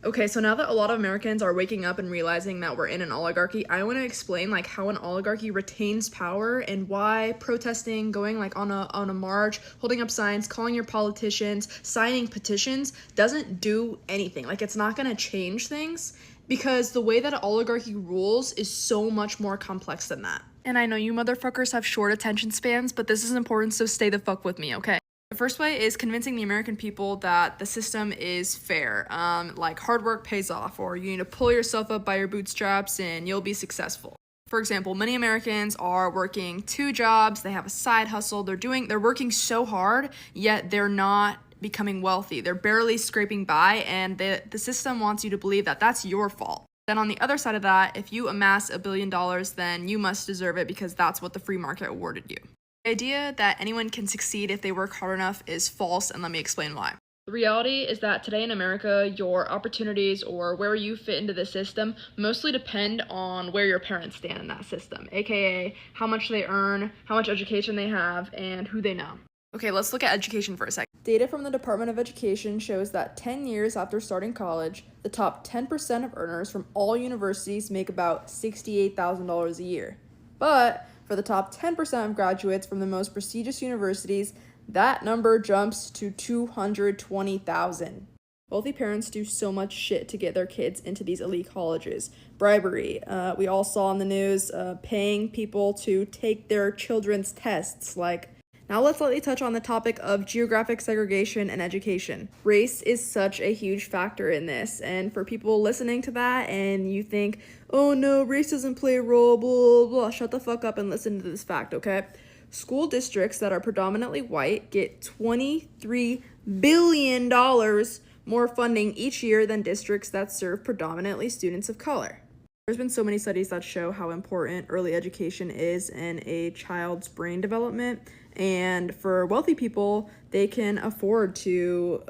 Okay, so now that a lot of Americans are waking up and realizing that we're in an oligarchy, I want to explain like how an oligarchy retains power and why protesting, going like on a march, holding up signs, calling your politicians, signing petitions doesn't do anything. Like it's not going to change things because the way that an oligarchy rules is so much more complex than that. And I know you motherfuckers have short attention spans, but this is important, so stay the fuck with me, okay? The first way is convincing the American people that the system is fair, like hard work pays off, or you need to pull yourself up by your bootstraps and you'll be successful. For example, many Americans are working 2 jobs, they have a side hustle, they're working so hard, yet they're not becoming wealthy. They're barely scraping by, and the system wants you to believe that that's your fault. Then on the other side of that, if you amass $1 billion, then you must deserve it because that's what the free market awarded you. The idea that anyone can succeed if they work hard enough is false, and let me explain why. The reality is that today in America, your opportunities or where you fit into the system mostly depend on where your parents stand in that system, aka how much they earn, how much education they have, and who they know. Okay, let's look at education for a second. Data from the Department of Education shows that 10 years after starting college, the top 10% of earners from all universities make about $68,000 a year. But for the top 10% of graduates from the most prestigious universities, that number jumps to 220,000. Wealthy parents do so much shit to get their kids into these elite colleges. Bribery, we all saw in the news, paying people to take their children's tests, like. Now let's lightly touch on the topic of geographic segregation and education. Race is such a huge factor in this, and for people listening to that and you think, oh no, race doesn't play a role, blah, blah, blah, shut the fuck up and listen to this fact, okay? School districts that are predominantly white get $23 billion more funding each year than districts that serve predominantly students of color. There's been so many studies that show how important early education is in a child's brain development. And for wealthy people, they can afford to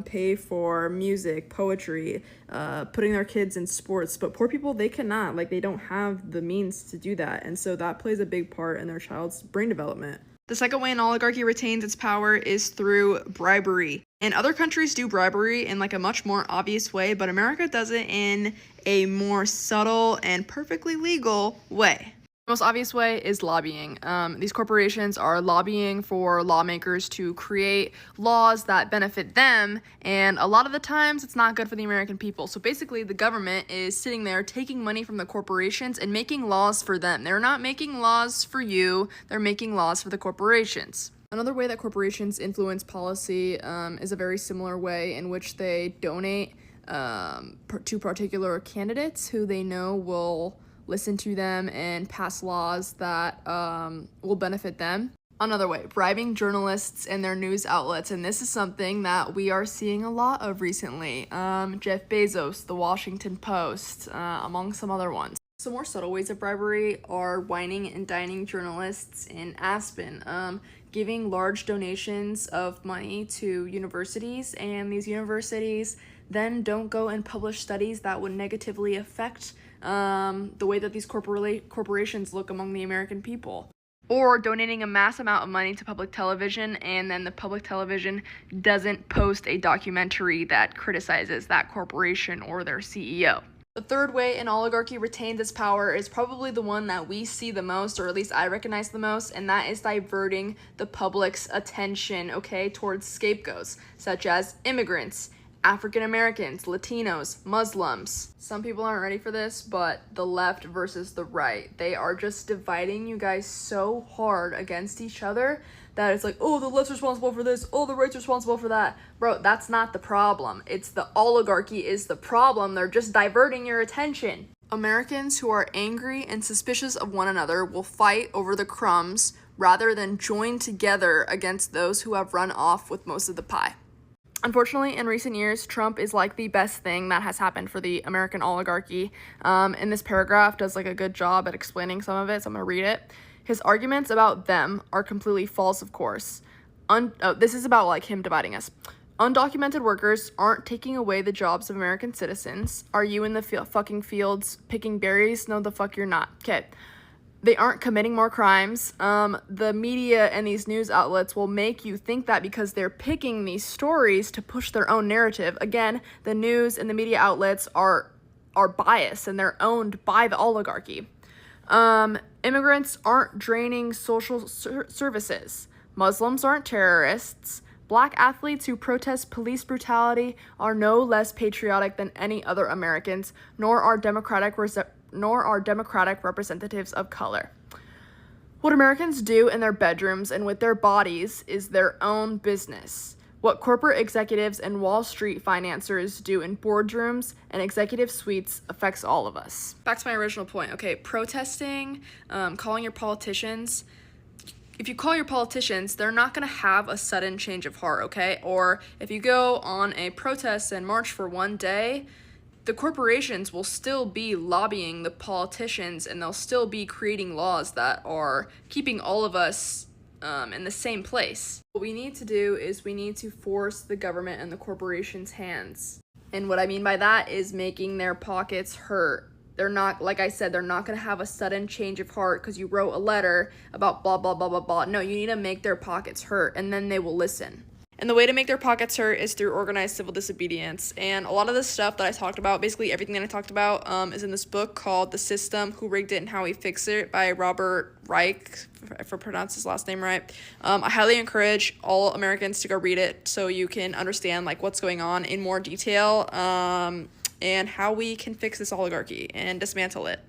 pay for music, poetry, putting their kids in sports. But poor people, they cannot. Like, they don't have the means to do that. And so that plays a big part in their child's brain development. The second way an oligarchy retains its power is through bribery. And other countries do bribery in like a much more obvious way, but America does it in a more subtle and perfectly legal way. The most obvious way is lobbying. These corporations are lobbying for lawmakers to create laws that benefit them, and a lot of the times it's not good for the American people. So basically the government is sitting there taking money from the corporations and making laws for them. They're not making laws for you, they're making laws for the corporations. Another way that corporations influence policy is a very similar way in which they donate to particular candidates who they know will listen to them and pass laws that will benefit them. Another way, bribing journalists and their news outlets, and this is something that we are seeing a lot of recently. Jeff Bezos, The Washington Post, among some other ones. Some more subtle ways of bribery are whining and dining journalists in Aspen, giving large donations of money to universities, and these universities then don't go and publish studies that would negatively affect the way that these corporations look among the American people. Or donating a mass amount of money to public television, and then the public television doesn't post a documentary that criticizes that corporation or their CEO. The third way an oligarchy retains its power is probably the one that we see the most, or at least I recognize the most, and that is diverting the public's attention, towards scapegoats, such as immigrants, African Americans, Latinos, Muslims. Some people aren't ready for this, but the left versus the right, they are just dividing you guys so hard against each other that it's like, oh, the left's responsible for this, oh, the right's responsible for that. Bro, that's not the problem. It's the oligarchy is the problem. They're just diverting your attention. Americans who are angry and suspicious of one another will fight over the crumbs rather than join together against those who have run off with most of the pie. Unfortunately, in recent years, Trump is like the best thing that has happened for the American oligarchy. And this paragraph does like a good job at explaining some of it, so I'm gonna read it. His arguments about them are completely false, of course. This is about like him dividing us. Undocumented workers aren't taking away the jobs of American citizens. Are you in the fucking fields picking berries? No, the fuck you're not. Okay. They aren't committing more crimes. The media and these news outlets will make you think that because they're picking these stories to push their own narrative. Again, the news and the media outlets are biased and they're owned by the oligarchy. Immigrants aren't draining social services. Muslims aren't terrorists. Black athletes who protest police brutality are no less patriotic than any other Americans, nor are democratic representatives of color. What Americans do in their bedrooms and with their bodies is their own business. What corporate executives and Wall Street financiers do in boardrooms and executive suites affects all of us. Back to my original point. Okay, protesting, calling your politicians. If you call your politicians, they're not going to have a sudden change of heart, okay? Or if you go on a protest and march for one day, the corporations will still be lobbying the politicians and they'll still be creating laws that are keeping all of us in the same place. What we need to do is we need to force the government and the corporations' hands. And what I mean by that is making their pockets hurt. They're not, like I said, they're not going to have a sudden change of heart because you wrote a letter about blah, blah, blah, blah, blah. No, you need to make their pockets hurt, and then they will listen. And the way to make their pockets hurt is through organized civil disobedience. And a lot of the stuff that I talked about, basically everything that I talked about, is in this book called The System, Who Rigged It and How We Fix It by Robert Reich, if I pronounce his last name right. I highly encourage all Americans to go read it so you can understand like what's going on in more detail, and how we can fix this oligarchy and dismantle it.